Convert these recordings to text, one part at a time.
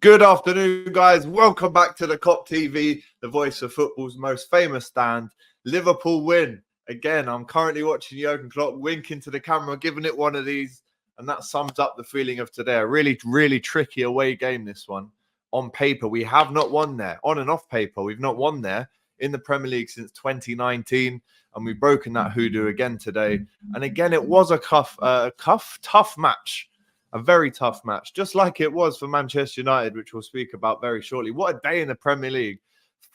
Good afternoon, guys. Welcome back to the Kop TV, the voice of football's most famous stand. Liverpool win. Again, I'm currently watching Jurgen Klopp winking to the camera, giving it one of these, and that sums up the feeling of today. A really, really tricky away game, this one. On paper, we have not won there. On and off paper, we've not won there in the Premier League since 2019, and we've broken that hoodoo again today. And again, it was a tough match. A very tough match, just like it was for Manchester United, which we'll speak about very shortly. What a day in the Premier League.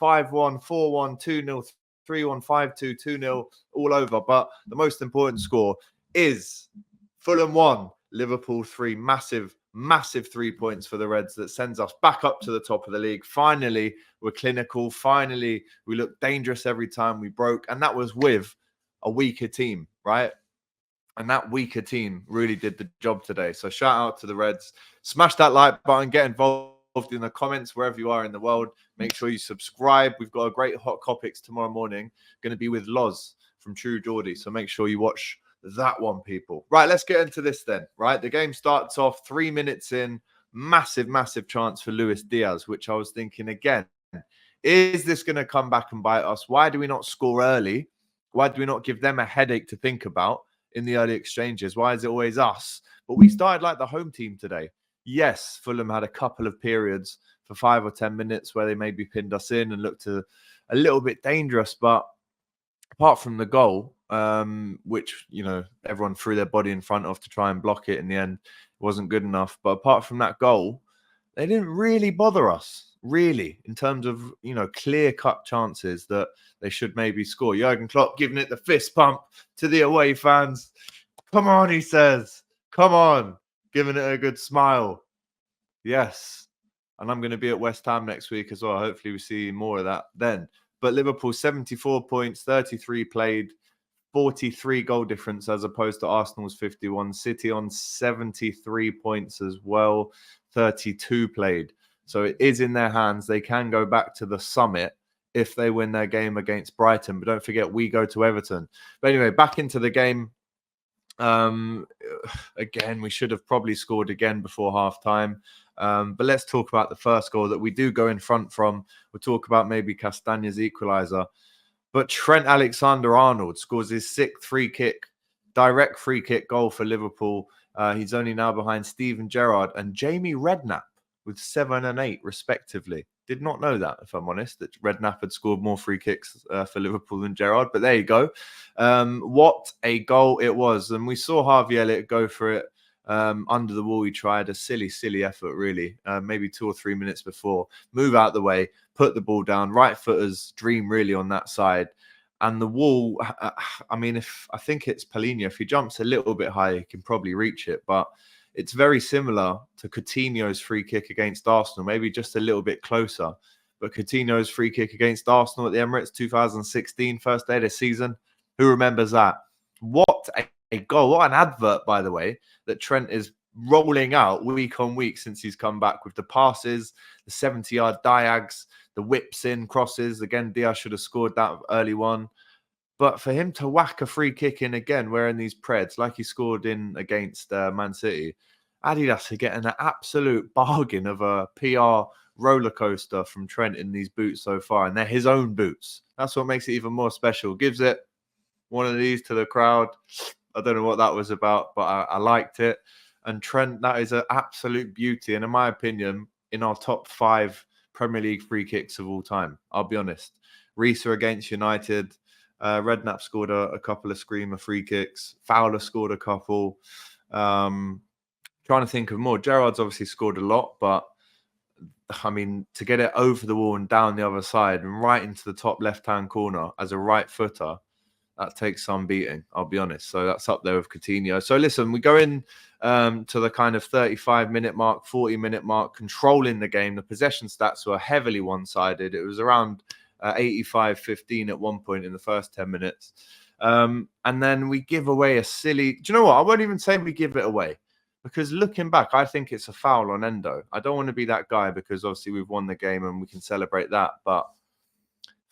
5-1, 4-1, 2-0, 3-1, 5-2, 2-0, all over. But the most important score is Fulham 1, Liverpool 3. Massive, massive 3 points for the Reds that sends us back up to the top of the league. Finally, we're clinical. Finally, we look dangerous every time we broke. And that was with a weaker team, right? And that weaker team really did the job today. So shout out to the Reds. Smash that like button. Get involved in the comments wherever you are in the world. Make sure you subscribe. We've got a great Hot Topics tomorrow morning. Going to be with Loz from True Geordie. So make sure you watch that one, people. Right, let's get into this then. Right, the game starts off 3 minutes in. Massive, massive chance for Luis Diaz, which I was thinking again. Is this going to come back and bite us? Why do we not score early? Why do we not give them a headache to think about in the early exchanges? Why is it always us? But we started like the home team today. Yes, Fulham had a couple of periods for 5 or 10 minutes where they maybe pinned us in and looked a little bit dangerous. But apart from the goal, which, you know, everyone threw their body in front of to try and block it in the end, it wasn't good enough. But apart from that goal, they didn't really bother us, really, in terms of, you know, clear-cut chances that they should maybe score. Jurgen Klopp giving it the fist pump to the away fans. Come on, he says. Come on. Giving it a good smile. Yes. And I'm going to be at West Ham next week as well. Hopefully we see more of that then. But Liverpool, 74 points, 33 played, 43 goal difference as opposed to Arsenal's 51. City on 73 points as well, 32 played. So it is in their hands. They can go back to the summit if they win their game against Brighton. But don't forget, we go to Everton. But anyway, back into the game. Again, we should have probably scored again before half-time. But let's talk about the first goal that we do go in front from. We'll talk about maybe Castagne's equalizer. But Trent Alexander-Arnold scores his 6th free kick, direct free kick goal for Liverpool. He's only now behind Steven Gerrard and Jamie Redknapp with 7 and 8 respectively. Did not know that, if I'm honest, that Redknapp had scored more free kicks for Liverpool than Gerrard. But there you go. What a goal it was. And we saw Harvey Elliott go for it under the wall. He tried a silly, silly effort, really. Maybe 2 or 3 minutes before. Move out the way, put the ball down. Right footer's dream, really, on that side. And the wall, I mean, I think it's Paulinho. If he jumps a little bit higher, he can probably reach it. But it's very similar to Coutinho's free kick against Arsenal, maybe just a little bit closer. But Coutinho's free kick against Arsenal at the Emirates 2016, first day of the season. Who remembers that? What a goal. What an advert, by the way, that Trent is rolling out week on week since he's come back with the passes, the 70-yard diags, the whips in, crosses. Again, Diaz should have scored that early one. But for him to whack a free kick in again, wearing these Preds, like he scored in against Man City, Adidas are getting an absolute bargain of a PR roller coaster from Trent in these boots so far. And they're his own boots. That's what makes it even more special. Gives it one of these to the crowd. I don't know what that was about, but I liked it. And Trent, that is an absolute beauty. And in my opinion, in our top 5 Premier League free kicks of all time, I'll be honest. Risa against United. Redknapp scored a couple of screamer free kicks. Fowler scored a couple. Trying to think of more. Gerrard's obviously scored a lot, but I mean, to get it over the wall and down the other side and right into the top left-hand corner as a right footer, that takes some beating, I'll be honest. So that's up there with Coutinho. So listen, we go in to the kind of 35-minute mark, 40-minute mark, controlling the game. The possession stats were heavily one-sided. It was around 85-15 at one point in the first 10 minutes. And then we give away a silly... Do you know what? I won't even say we give it away. Because looking back, I think it's a foul on Endo. I don't want to be that guy because obviously we've won the game and we can celebrate that. But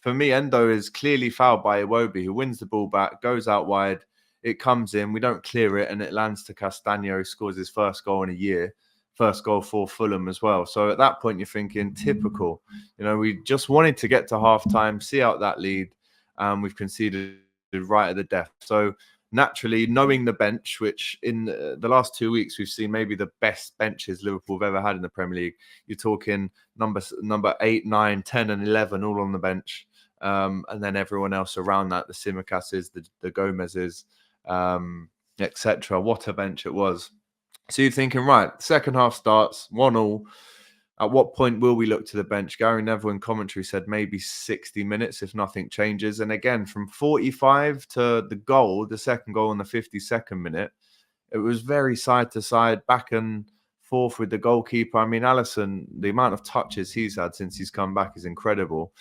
for me, Endo is clearly fouled by Iwobi, who wins the ball back, goes out wide. It comes in. We don't clear it and it lands to Castagne, who scores his first goal in a year. first goal for Fulham as well. So at that point, you're thinking, typical. You know, we just wanted to get to half time, see out that lead, and we've conceded right at the death. So naturally, knowing the bench, which in the last 2 weeks we've seen maybe the best benches Liverpool have ever had in the Premier League. You're talking number 8, 9, 10, and 11 all on the bench, and then everyone else around that, the Simicases, the Gomezes, etc. What a bench it was. So you're thinking, right, second half starts 1-1. At what point will we look to the bench? Gary Neville in commentary said maybe 60 minutes if nothing changes. And again, from 45 to the goal, the second goal in the 52nd minute, it was very side to side, back and forth with the goalkeeper. I mean, Alisson, the amount of touches he's had since he's come back is incredible.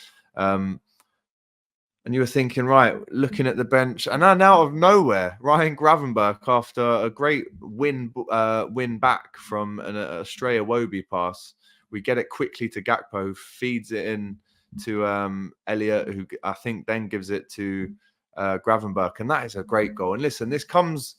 And you were thinking, right, looking at the bench, and then out of nowhere, Ryan Gravenberch, after a great win back from a stray Iwobi pass, we get it quickly to Gakpo, who feeds it in to Elliott, who I think then gives it to Gravenberch, and that is a great goal. And listen, this comes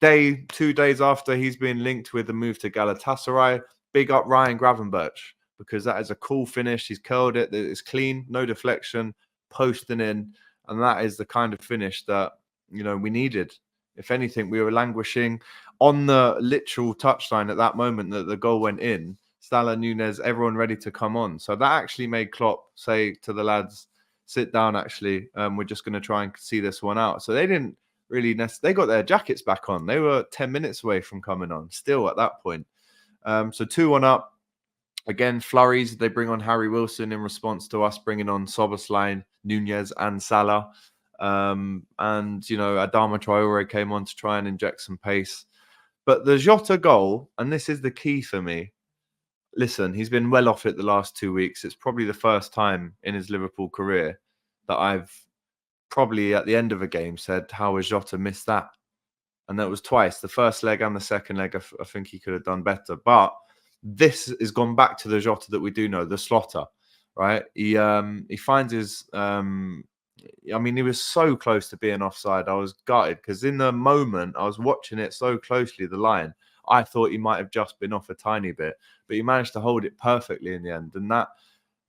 2 days after he's been linked with the move to Galatasaray. Big up Ryan Gravenberch, because that is a cool finish. He's curled it. It's clean, no deflection, posting in, and that is the kind of finish that, you know, we needed. If anything, we were languishing on the literal touchline at that moment that the goal went in. Salah, Nunez, everyone ready to come on. So that actually made Klopp say to the lads, sit down, actually. We're just going to try and see this one out. So they didn't really they got their jackets back on. They were 10 minutes away from coming on still at that point. So 2-1 up. Again, flurries. They bring on Harry Wilson in response to us bringing on Szoboszlai, Nunez and Salah. And, you know, Adama Traore came on to try and inject some pace. But the Jota goal, and this is the key for me, listen, he's been well off it the last 2 weeks. It's probably the first time in his Liverpool career that I've probably at the end of a game said, how has Jota missed that? And that was twice, the first leg and the second leg. I think he could have done better. But this has gone back to the Jota that we do know, the slaughter, right? He finds his... I mean, he was so close to being offside. I was gutted because in the moment, I was watching it so closely, the line, I thought he might have just been off a tiny bit, but he managed to hold it perfectly in the end. And that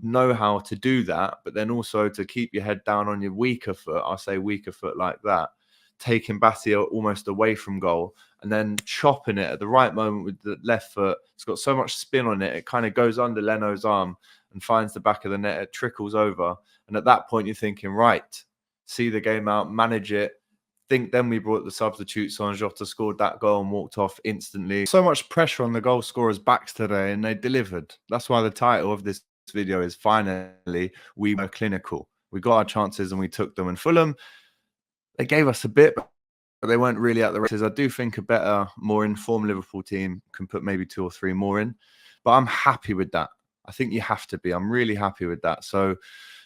know-how to do that, but then also to keep your head down on your weaker foot, I say weaker foot like that, taking Batia almost away from goal and then chopping it at the right moment with the left foot. It's got so much spin on it, it kind of goes under Leno's arm and finds the back of the net. It trickles over. And at that point, you're thinking, right, see the game out, manage it. Think then we brought the substitutes on. Jota scored that goal and walked off instantly. So much pressure on the goal scorers' backs today, and they delivered. That's why the title of this video is finally, we were clinical. We got our chances and we took them. And Fulham, they gave us a bit, but they weren't really at the races. I do think a better, more informed Liverpool team can put maybe 2 or 3 more in. But I'm happy with that. I think you have to be. I'm really happy with that. So,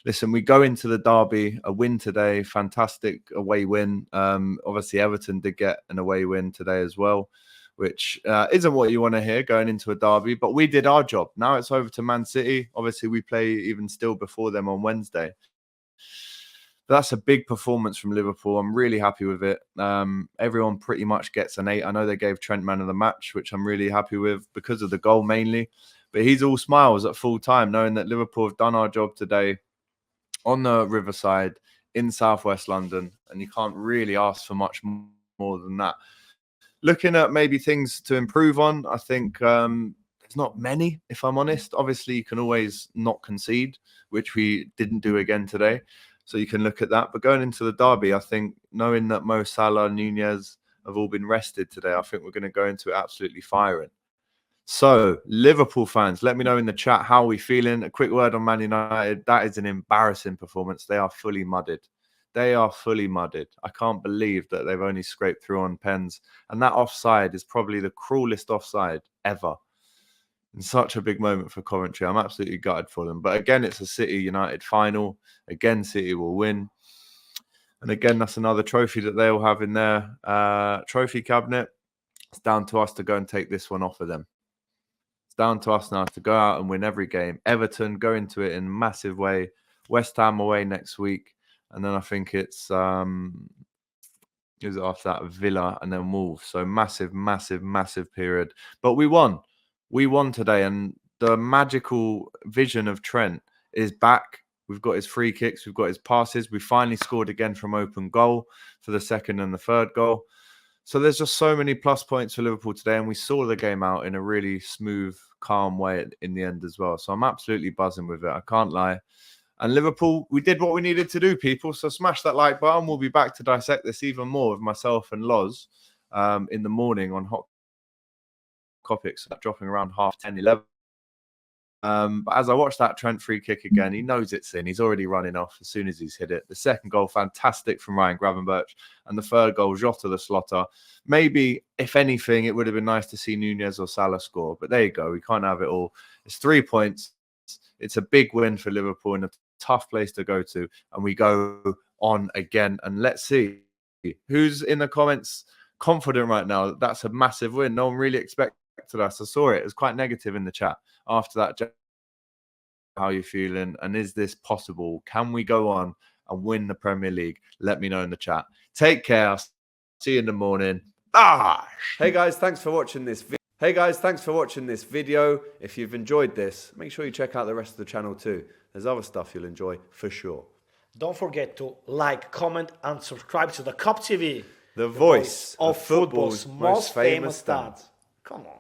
listen, we go into the derby, a win today, fantastic away win. Obviously, Everton did get an away win today as well, which isn't what you want to hear going into a derby, but we did our job. Now it's over to Man City. Obviously, we play even still before them on Wednesday. But that's a big performance from Liverpool. I'm really happy with it. Everyone pretty much gets an 8. I know they gave Trent man of the match, which I'm really happy with because of the goal mainly. But he's all smiles at full time, knowing that Liverpool have done our job today on the Riverside in southwest London, and you can't really ask for much more than that. Looking at maybe things to improve on, I think there's not many, if I'm honest. Obviously, you can always not concede, which we didn't do again today. So you can look at that. But going into the derby, I think knowing that Mo Salah, Nunez have all been rested today, I think we're going to go into it absolutely firing. So, Liverpool fans, let me know in the chat how we're feeling. A quick word on Man United. That is an embarrassing performance. They are fully mudded. They are fully mudded. I can't believe that they've only scraped through on pens. And that offside is probably the cruelest offside ever. In such a big moment for Coventry. I'm absolutely gutted for them. But again, it's a City United final. Again, City will win. And again, that's another trophy that they'll have in their trophy cabinet. It's down to us to go and take this one off of them. Down to us now to go out and win every game. Everton go into it in a massive way. West Ham away next week. And then I think it's is after that Villa and then Wolves. So massive, massive, massive period. But we won. we won today, and the magical vision of Trent is back. We've got his free kicks, we've got his passes. We finally scored again from open goal for the second and the third goal. So there's just so many plus points for Liverpool today, and we saw the game out in a really smooth, calm way in the end as well. So I'm absolutely buzzing with it. I can't lie. And Liverpool, we did what we needed to do, people. So smash that like button. We'll be back to dissect this even more with myself and Loz in the morning on Hot Topics, dropping around 10:30, 11. But as I watch that Trent free kick again, he knows it's in. He's already running off as soon as he's hit it. The second goal, fantastic from Ryan Gravenberch. And the third goal, Jota the slotter. Maybe, if anything, it would have been nice to see Nunez or Salah score. But there you go. We can't have it all. It's 3 points. It's a big win for Liverpool in a tough place to go to. And we go on again. And let's see who's in the comments confident right now. That's a massive win. No one really expected us. I saw it. It was quite negative in the chat after that. How are you feeling? And is this possible? Can we go on and win the Premier League? Let me know in the chat. Take care. See you in the morning. Hey guys, thanks for watching this video. If you've enjoyed this, make sure you check out the rest of the channel too. There's other stuff you'll enjoy for sure. Don't forget to like, comment, and subscribe to the Kop TV, the voice of football's most famous dads. Come on.